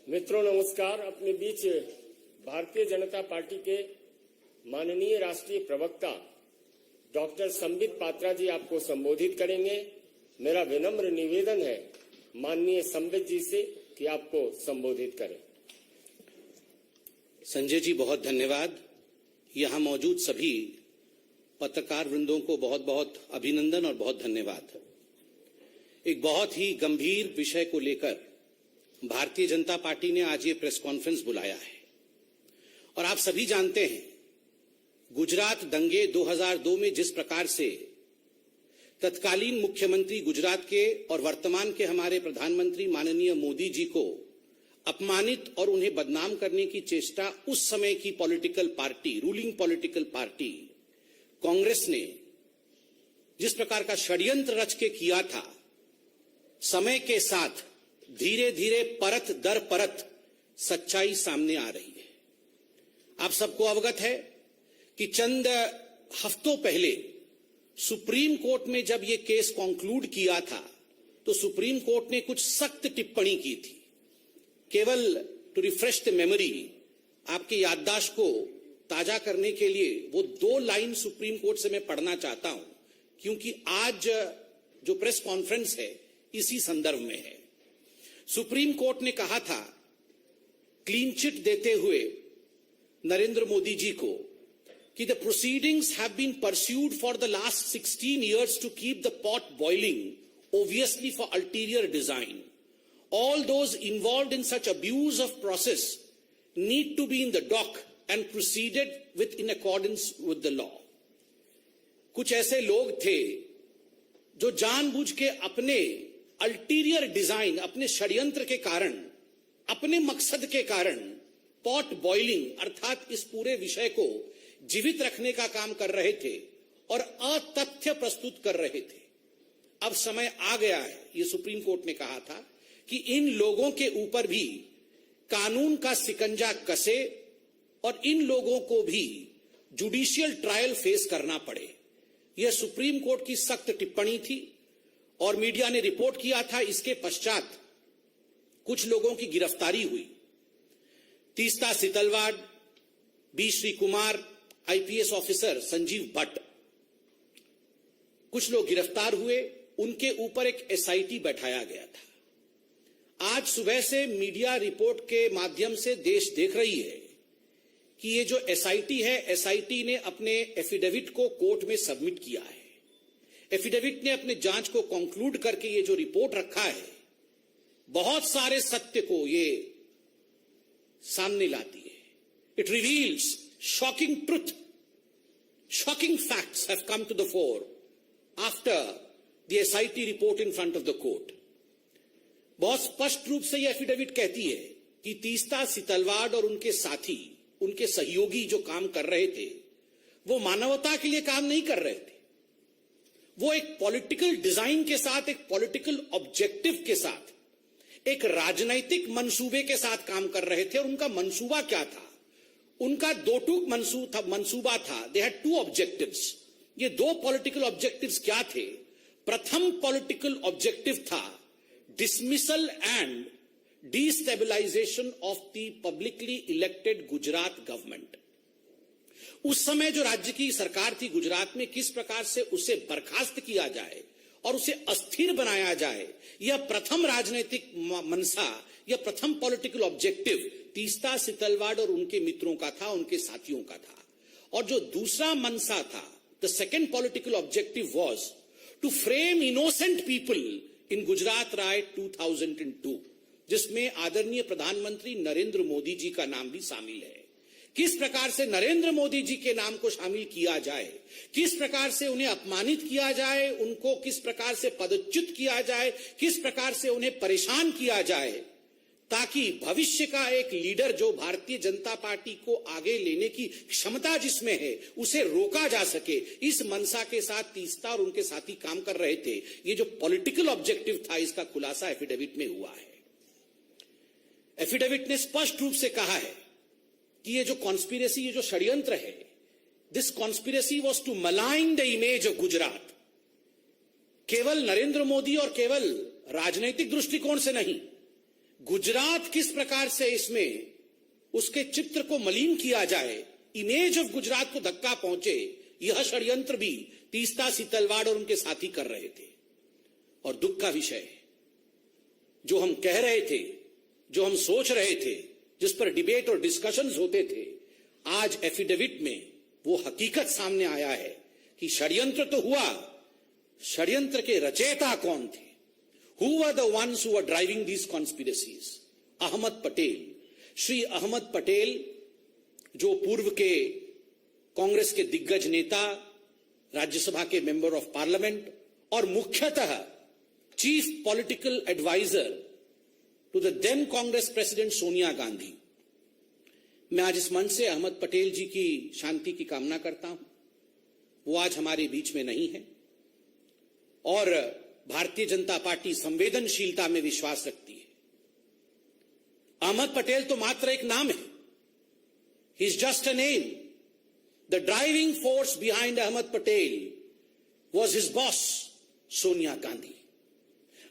मित्रों नमस्कार। अपने बीच भारतीय जनता पार्टी के माननीय राष्ट्रीय प्रवक्ता डॉक्टर संबित पात्रा जी आपको संबोधित करेंगे। मेरा विनम्र निवेदन है माननीय संबित जी से कि आपको संबोधित करें। संजय जी बहुत धन्यवाद। यहाँ मौजूद सभी पत्रकार वृंदों को बहुत बहुत अभिनंदन और बहुत धन्यवाद। एक बहुत ही गंभीर विषय को लेकर भारतीय जनता पार्टी ने आज ये प्रेस कॉन्फ्रेंस बुलाया है और आप सभी जानते हैं गुजरात दंगे 2002 में जिस प्रकार से तत्कालीन मुख्यमंत्री गुजरात के और वर्तमान के हमारे प्रधानमंत्री माननीय मोदी जी को अपमानित और उन्हें बदनाम करने की चेष्टा उस समय की political party, ruling political party Congress ने जिस प्रकार का षड्यंत्र रच के किया था, समय के साथ धीरे धीरे परत दर परत सच्चाई सामने आ रही है। आप सबको अवगत है कि चंद हफ्तों पहले सुप्रीम कोर्ट में जब यह केस कॉन्क्लूड किया था तो सुप्रीम कोर्ट ने कुछ सख्त टिप्पणी की थी। केवल टू रिफ्रेश द मेमोरी, आपके याददाश्त को ताजा करने के लिए वो 2 लाइन सुप्रीम कोर्ट से मैं पढ़ना चाहता हूं, क्योंकि आज जो प्रेस कॉन्फ्रेंस है इसी संदर्भ में है। सुप्रीम कोर्ट ने कहा था क्लीन चिट देते हुए नरेंद्र मोदी जी को कि the proceedings have been pursued for the last 16 years to keep the pot boiling, obviously for ulterior design. All those involved in such abuse of process need to be in the dock and proceeded with in accordance with the law. कुछ ऐसे लोग थे जो जानबूझ के अपने ulterior design, अपने षड्यंत्र के कारण, अपने मकसद के कारण पॉट बॉइलिंग अर्थात इस पूरे विषय को जीवित रखने का काम कर रहे थे और अतथ्य प्रस्तुत कर रहे थे। अब समय आ गया है, ये सुप्रीम कोर्ट ने कहा था कि इन लोगों के ऊपर भी कानून का सिकंजा कसे और इन लोगों को भी जुडिशियल ट्रायल फेस करना पड़े। यह सुप्रीम कोर्ट की सख्त टिप्पणी थी और मीडिया ने रिपोर्ट किया था। इसके पश्चात कुछ लोगों की गिरफ्तारी हुई। Teesta Setalvad, B Sree Kumar, IPS officer Sanjiv Bhatt, कुछ लोग गिरफ्तार हुए। उनके ऊपर एक एसआईटी बैठाया गया था। आज सुबह से मीडिया रिपोर्ट के माध्यम से देश देख रही है कि ये जो एसआईटी है, एसआईटी ने अपने एफिडेविट को कोर्ट में सबमिट किया है। एफिडेविट ने अपने जांच को कंक्लूड करके ये जो रिपोर्ट रखा है, बहुत सारे सत्य को ये सामने लाती है। It reveals shocking truth, shocking facts have come to the fore after the SIT report in front of the court. बहुत स्पष्ट रूप से यह एफिडेविट कहती है कि तीस्ता सितलवाड़ और उनके साथी, उनके सहयोगी जो काम कर रहे थे, वो मानवता के लिए काम नहीं कर रहे थे। वो एक पॉलिटिकल डिजाइन के साथ, एक पॉलिटिकल ऑब्जेक्टिव के साथ, एक राजनैतिक मंसूबे के साथ काम कर रहे थे। और उनका मंसूबा क्या था? उनका दो टूक मंसूबा था। They had 2 objectives. ये 2 पॉलिटिकल ऑब्जेक्टिव्स क्या थे? प्रथम पॉलिटिकल ऑब्जेक्टिव था dismissal and destabilisation of the publicly elected Gujarat government. उस समय जो राज्य की सरकार थी गुजरात में, किस प्रकार से उसे बर्खास्त किया जाए और उसे अस्थिर बनाया जाए, यह प्रथम राजनीतिक मनसा, यह प्रथम पॉलिटिकल ऑब्जेक्टिव तीस्ता सितलवाड़ और उनके मित्रों का था, उनके साथियों का था। और जो दूसरा मनसा था, the second political objective was to frame innocent people in Gujarat right 2002, जिसमें आदरणीय प्रधानमंत्री नरेंद्र मोदी जी का नाम भी शामिल है। किस प्रकार से नरेंद्र मोदी जी के नाम को शामिल किया जाए, किस प्रकार से उन्हें अपमानित किया जाए, उनको किस प्रकार से पदच्युत किया जाए, किस प्रकार से उन्हें परेशान किया जाए, ताकि भविष्य का एक लीडर जो भारतीय जनता पार्टी को आगे लेने की क्षमता जिसमें है, उसे रोका जा सके। इस मनसा के साथ तीस्ता और उनके साथी काम कर रहे थे। ये जो पॉलिटिकल ऑब्जेक्टिव था, इसका खुलासा एफिडेविट में हुआ है। एफिडेविट ने स्पष्ट रूप से कहा है कि ये जो कॉन्स्पिरेसी, ये जो षड्यंत्र है, this conspiracy was to malign the image of Gujarat. केवल नरेंद्र मोदी और केवल राजनीतिक दृष्टिकोण से नहीं, गुजरात किस प्रकार से इसमें उसके चित्र को मलिन किया जाए, इमेज ऑफ गुजरात को धक्का पहुंचे, यह षड्यंत्र भी तीस्ता सितलवाड़ और उनके साथी कर रहे थे। और दुख का विषय है, जो हम कह रहे थे, जो हम सोच रहे थे, जिस पर डिबेट और डिस्कशंस होते थे, आज एफिडेविट में वो हकीकत सामने आया है कि षड्यंत्र तो हुआ, षड्यंत्र के रचयिता कौन थे? Who were the ones who were driving these conspiracies? Ahmad Patel, Shri Ahmad Patel, जो पूर्व के कांग्रेस के दिग्गज नेता, राज्यसभा के मेंबर ऑफ पार्लियामेंट और मुख्यतः chief political adviser to the then Congress president Sonia Gandhi. मैं आज इस मंच से अहमद पटेल जी की शांति की कामना करता हूं। वो आज हमारे बीच में नहीं है और भारतीय जनता पार्टी संवेदनशीलता में विश्वास रखती है। अहमद पटेल तो मात्र एक नाम है, he is just a name. The driving force behind Ahmed Patel was his boss Sonia Gandhi.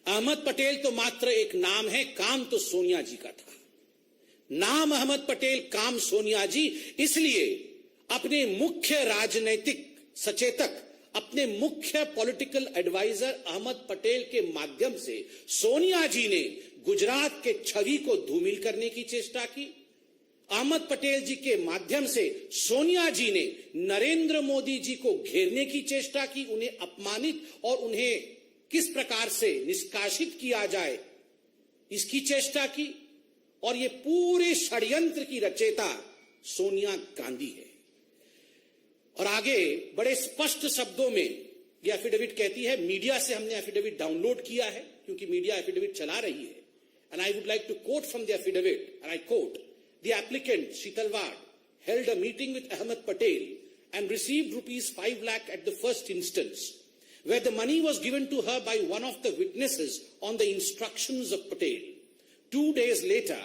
Ahmed Patel तो मात्र एक नाम है, काम तो सोनिया जी का था। नाम अहमद पटेल, काम सोनिया जी, इसलिए अपने मुख्य राजनैतिक सचेतक, अपने मुख्य पॉलिटिकल एडवाइजर अहमद पटेल के माध्यम से सोनिया जी ने गुजरात के छवि को धूमिल करने की चेष्टा की। अहमद पटेल जी के माध्यम से सोनिया जी ने नरेंद्र मोदी जी को घेरने की चेष्टा की, उन्हें अपमानित और उन्हें किस प्रकार से निष्कासित किया जाए, इसकी चेष्टा की। और ये पूरे षड्यंत्र की रचयिता सोनिया गांधी है। और आगे बड़े स्पष्ट शब्दों में यह एफिडेविट कहती है, मीडिया से हमने एफिडेविट डाउनलोड किया है क्योंकि मीडिया एफिडेविट चला रही है। And I would like to quote from the affidavit, and I quote, the applicant Sitalwad held a meeting with Ahmed Patel and received ₹5 lakh at the first instance, where the money was given to her by one of the witnesses on the instructions of Patel. 2 days later,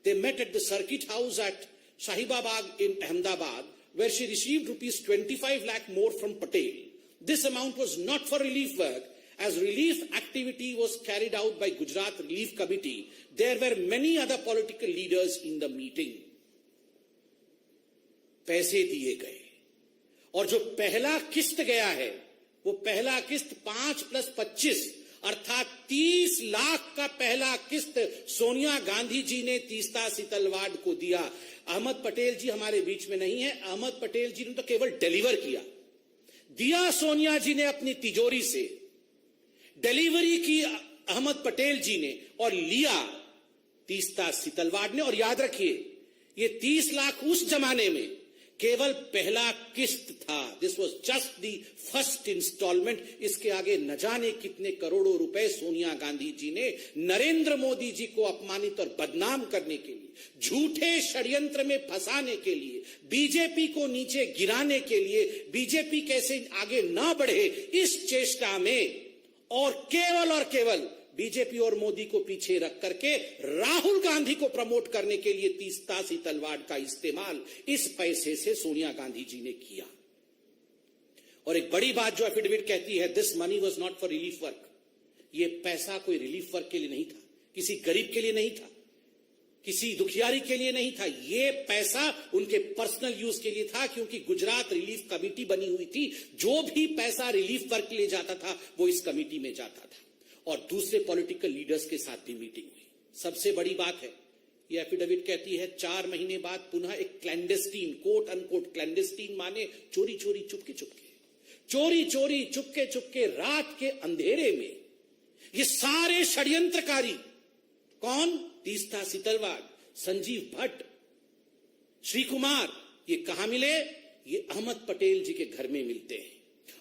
they met at the circuit house at Shahibabad in Ahmedabad, where she received ₹25 lakh more from Patel. This amount was not for relief work, as relief activity was carried out by Gujarat Relief Committee. There were many other political leaders in the meeting. पैसे दिए गए और जो पहला किस्त गया है, वो पहला किस्त 5 + 25 अर्थात 30 लाख का पहला किस्त सोनिया गांधी जी ने तीस्ता सितलवाड़ को दिया। अहमद पटेल जी हमारे बीच में नहीं है, अहमद पटेल जी ने तो केवल डिलीवर किया, दिया सोनिया जी ने अपनी तिजोरी से, डिलीवरी की अहमद पटेल जी ने और लिया तीस्ता सितलवाड़ ने। और याद रखिए, ये 30 लाख उस जमाने में केवल पहला किस्त था। This was just the first instalment. इसके आगे न जाने कितने करोड़ों रुपए सोनिया गांधी जी ने नरेंद्र मोदी जी को अपमानित और बदनाम करने के लिए, झूठे षड्यंत्र में फंसाने के लिए, बीजेपी को नीचे गिराने के लिए, बीजेपी कैसे आगे ना बढ़े इस चेष्टा में, और केवल बीजेपी और मोदी को पीछे रख करके राहुल गांधी को प्रमोट करने के लिए तीस्ता सितलवाड़ का इस्तेमाल इस पैसे से सोनिया गांधी जी ने किया। और एक बड़ी बात जो एफिडेविट कहती है, this money was not for relief work. ये पैसा कोई रिलीफ वर्क के लिए नहीं था, किसी गरीब के लिए नहीं था, किसी दुखियारी के लिए नहीं था। ये पैसा उनके पर्सनल यूज के लिए था, क्योंकि गुजरात रिलीफ कमेटी बनी हुई थी। जो भी पैसा रिलीफ वर्क के लिए जाता था वो इस कमेटी में जाता था। और दूसरे पॉलिटिकल लीडर्स के साथ भी मीटिंग हुई। सबसे बड़ी बात है, यह एफिडेविट कहती है 4 महीने बाद पुनः एक क्लैंडेस्टीन, कोट अनकोट क्लैंडेस्टीन माने चोरी चोरी चुपके चुपके रात के अंधेरे में ये सारे षड्यंत्रकारी, कौन? तीस्ता सितलवाड़, संजीव भट्ट, श्री कुमार, ये कहां मिले? ये अहमद पटेल जी के घर में मिलते हैं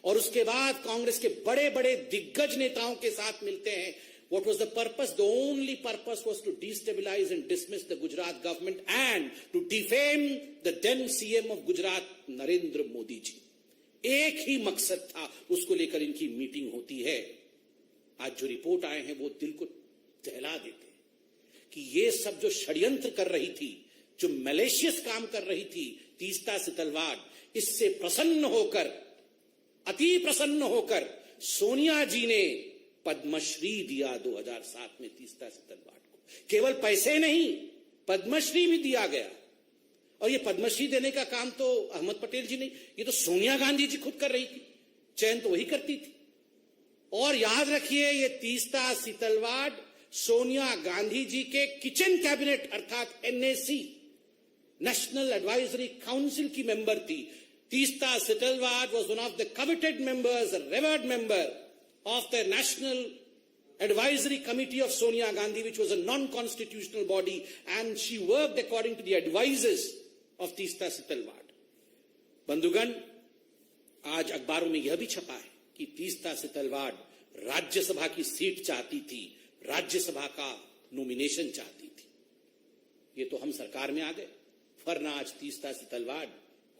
और उसके बाद कांग्रेस के बड़े बड़े दिग्गज नेताओं के साथ मिलते हैं। What was the purpose? The only purpose was to destabilize and dismiss the Gujarat government and to defame the then CM of Gujarat, Narendra Modi ji. एक ही मकसद था, उसको लेकर इनकी मीटिंग होती है। आज जो रिपोर्ट आए हैं वो दिल को दहला देते हैं कि ये सब जो षड्यंत्र कर रही थी, जो मैलिशियस काम कर रही थी तीस्ता सितलवाड़, इससे प्रसन्न होकर, अति प्रसन्न होकर सोनिया जी ने पद्मश्री दिया 2007 में तीस्ता सितलवाड़ को। केवल पैसे नहीं, पद्मश्री भी दिया गया। और ये पद्मश्री देने का काम तो अहमद पटेल जी नहीं, ये तो सोनिया गांधी जी खुद कर रही थी, चयन तो वही करती थी। और याद रखिए, ये तीस्ता सितलवाड़ सोनिया गांधी जी के किचन कैबिनेट अर्थात एनएसी नेशनल एडवाइजरी काउंसिल की मेंबर थी। Teesta Setalvad was one of the coveted members, a revered member of the National Advisory Committee of Sonia Gandhi, which was a non-constitutional body, and she worked according to the advices of Teesta Setalvad. बंधुगण, आज अखबारों में यह भी छपा है कि तीस्ता सितलवाड़ राज्यसभा की सीट चाहती थी, राज्यसभा का नॉमिनेशन चाहती थी। ये तो हम सरकार में आ गए, वरना आज तीस्ता सितलवाड़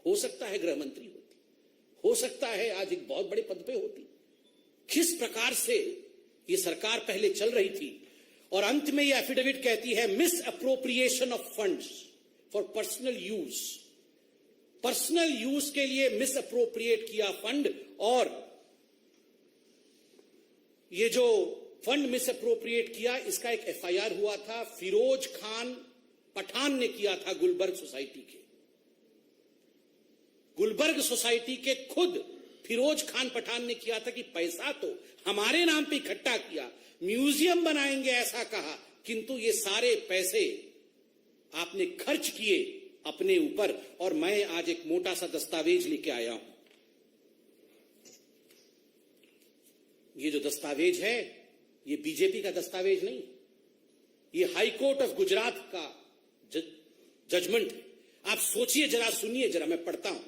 हो सकता है गृह मंत्री होती, हो सकता है आज एक बहुत बड़े पद पे होती। किस प्रकार से ये सरकार पहले चल रही थी। और अंत में ये एफिडेविट कहती है miss appropriation of funds for personal use. Personal use के लिए मिस अप्रोप्रिएट किया फंड, और ये जो फंड मिस अप्रोप्रिएट किया, इसका एक एफआईआर हुआ था, फिरोज खान पठान ने किया था गुलबर्ग सोसाइटी के। गुलबर्ग सोसाइटी के खुद फिरोज खान पठान ने किया था कि पैसा तो हमारे नाम पे इकट्ठा किया, म्यूजियम बनाएंगे ऐसा कहा, किंतु ये सारे पैसे आपने खर्च किए अपने ऊपर। और मैं आज एक मोटा सा दस्तावेज लेके आया हूं। ये जो दस्तावेज है, ये बीजेपी का दस्तावेज नहीं, ये हाई कोर्ट ऑफ गुजरात का जजमेंट है। आप सोचिए जरा, सुनिए जरा, मैं पढ़ता हूं।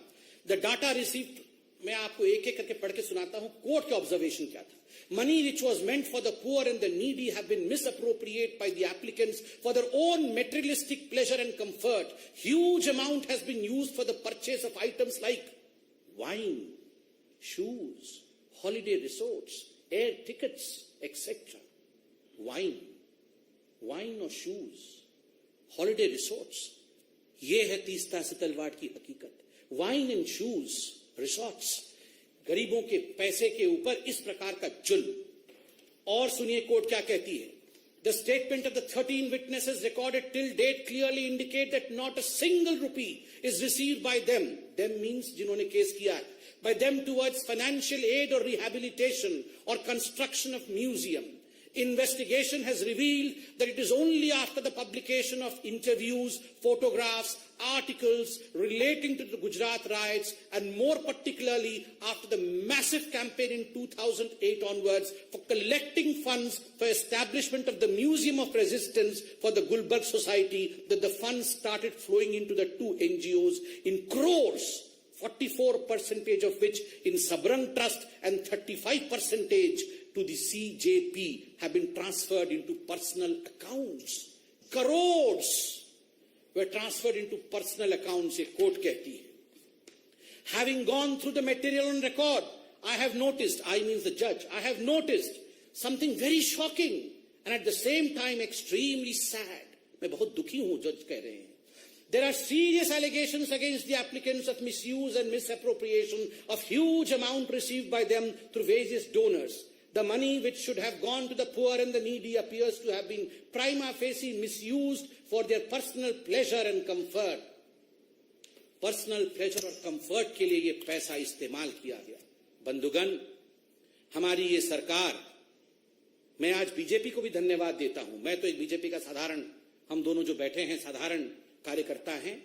द डाटा रिसीव्ड, मैं आपको एक एक करके पढ़ के सुनाता हूं कोर्ट के ऑब्जर्वेशन क्या था। Money which was meant for the poor and the needy have been misappropriated by the applicants for their own materialistic pleasure and comfort. Huge amount has been used for the purchase of items like wine, shoes, holiday resorts, air tickets, etc. Wine or shoes, holiday resorts. ये है तीस्ता सितलवाड़ की हकीकत। Wine and shoes, resorts, गरीबों के पैसे के ऊपर इस प्रकार का जुल्म। और सुनिए कोर्ट क्या कहती है। The statement of the 13 witnesses recorded till date clearly indicate that not a single rupee is received by them. Them means जिन्होंने केस किया है, by them towards financial aid or rehabilitation or construction of museum. Investigation has revealed that it is only after the publication of interviews, photographs, articles relating to the Gujarat riots, and more particularly after the massive campaign in 2008 onwards for collecting funds for establishment of the Museum of Resistance for the Gulbarg Society, that the funds started flowing into the two NGOs in crores, 44% of which in Sabrang Trust and 35% to the CJP have been transferred into personal accounts. Crores were transferred into personal accounts, a court कहती है। Having gone through the material on record, I have noticed, I means the judge, I have noticed something very shocking and at the same time extremely sad. मैं बहुत दुखी हूं, जज कह रहे हैं। There are serious allegations against the applicants of misuse and misappropriation of huge amount received by them through various donors. The money which should have gone to the poor and the needy appears to have been prima facie misused for their personal pleasure and comfort. Personal pleasure और comfort के लिए ये पैसा इस्तेमाल किया गया। बंधुगण, हमारी ये सरकार, मैं आज बीजेपी को भी धन्यवाद देता हूं। मैं तो एक बीजेपी का साधारण, हम दोनों जो बैठे हैं साधारण कार्यकर्ता हैं,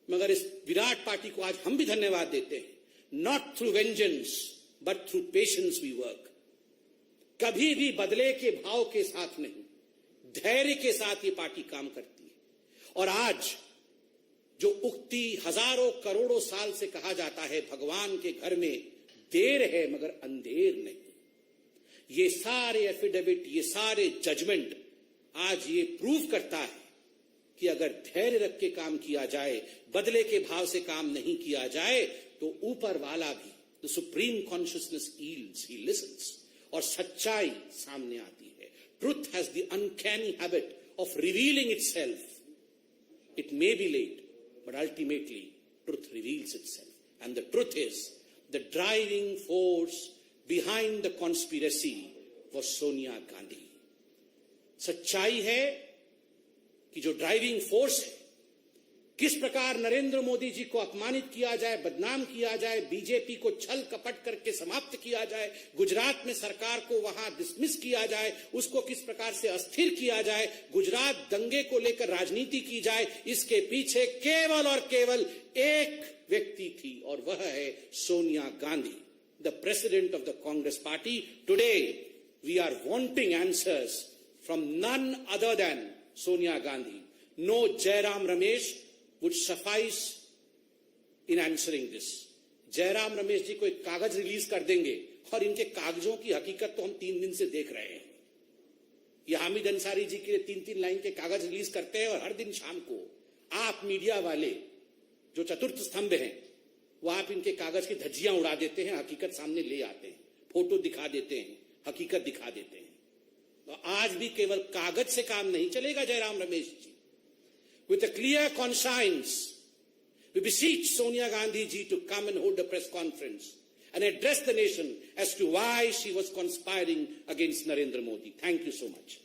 मगर इस विराट पार्टी को आज हम भी धन्यवाद देते हैं। Not through vengeance, but through patience we work. कभी भी बदले के भाव के साथ नहीं, धैर्य के साथ ये पार्टी काम करती है। और आज जो उक्ति हजारों करोड़ों साल से कहा जाता है, भगवान के घर में देर है मगर अंधेर नहीं, ये सारे एफिडेविट, ये सारे जजमेंट आज ये प्रूव करता है कि अगर धैर्य रख के काम किया जाए, बदले के भाव से काम नहीं किया जाए, तो ऊपर वाला भी, the supreme consciousness yields, he lessons, और सच्चाई सामने आती है। Truth has the uncanny habit of revealing itself. It may be late, but ultimately truth reveals itself. And the truth is, the driving force behind the conspiracy was Sonia Gandhi. सच्चाई है कि जो driving force है, किस प्रकार नरेंद्र मोदी जी को अपमानित किया जाए, बदनाम किया जाए, बीजेपी को छल कपट करके समाप्त किया जाए, गुजरात में सरकार को वहां डिसमिस किया जाए, उसको किस प्रकार से अस्थिर किया जाए, गुजरात दंगे को लेकर राजनीति की जाए, इसके पीछे केवल और केवल एक व्यक्ति थी और वह है Sonia Gandhi, the president of the Congress party. Today we are wanting answers from none other than Sonia Gandhi. No Jairam Ramesh would suffice in answering this. Jairam Ramesh ji को एक कागज रिलीज कर देंगे और इनके कागजों की हकीकत तो हम 3 दिन से देख रहे हैं. ये हामिद अंसारी जी के 3-3 लाइन के कागज रिलीज करते हैं और हर दिन शाम को आप मीडिया वाले जो चतुर्थ स्तंभ हैं वो आप इनके कागज की धज्जियां उड़ा देते हैं, हकीकत सामने ले आते हैं, फोटो दिखा देते हैं, हकीकत दिखा देते हैं. तो आज भी केवल कागज से काम नहीं चलेगा जयराम रमेश जी. With a clear conscience, we beseech Sonia Gandhi ji to come and hold a press conference and address the nation as to why she was conspiring against Narendra Modi. Thank you so much.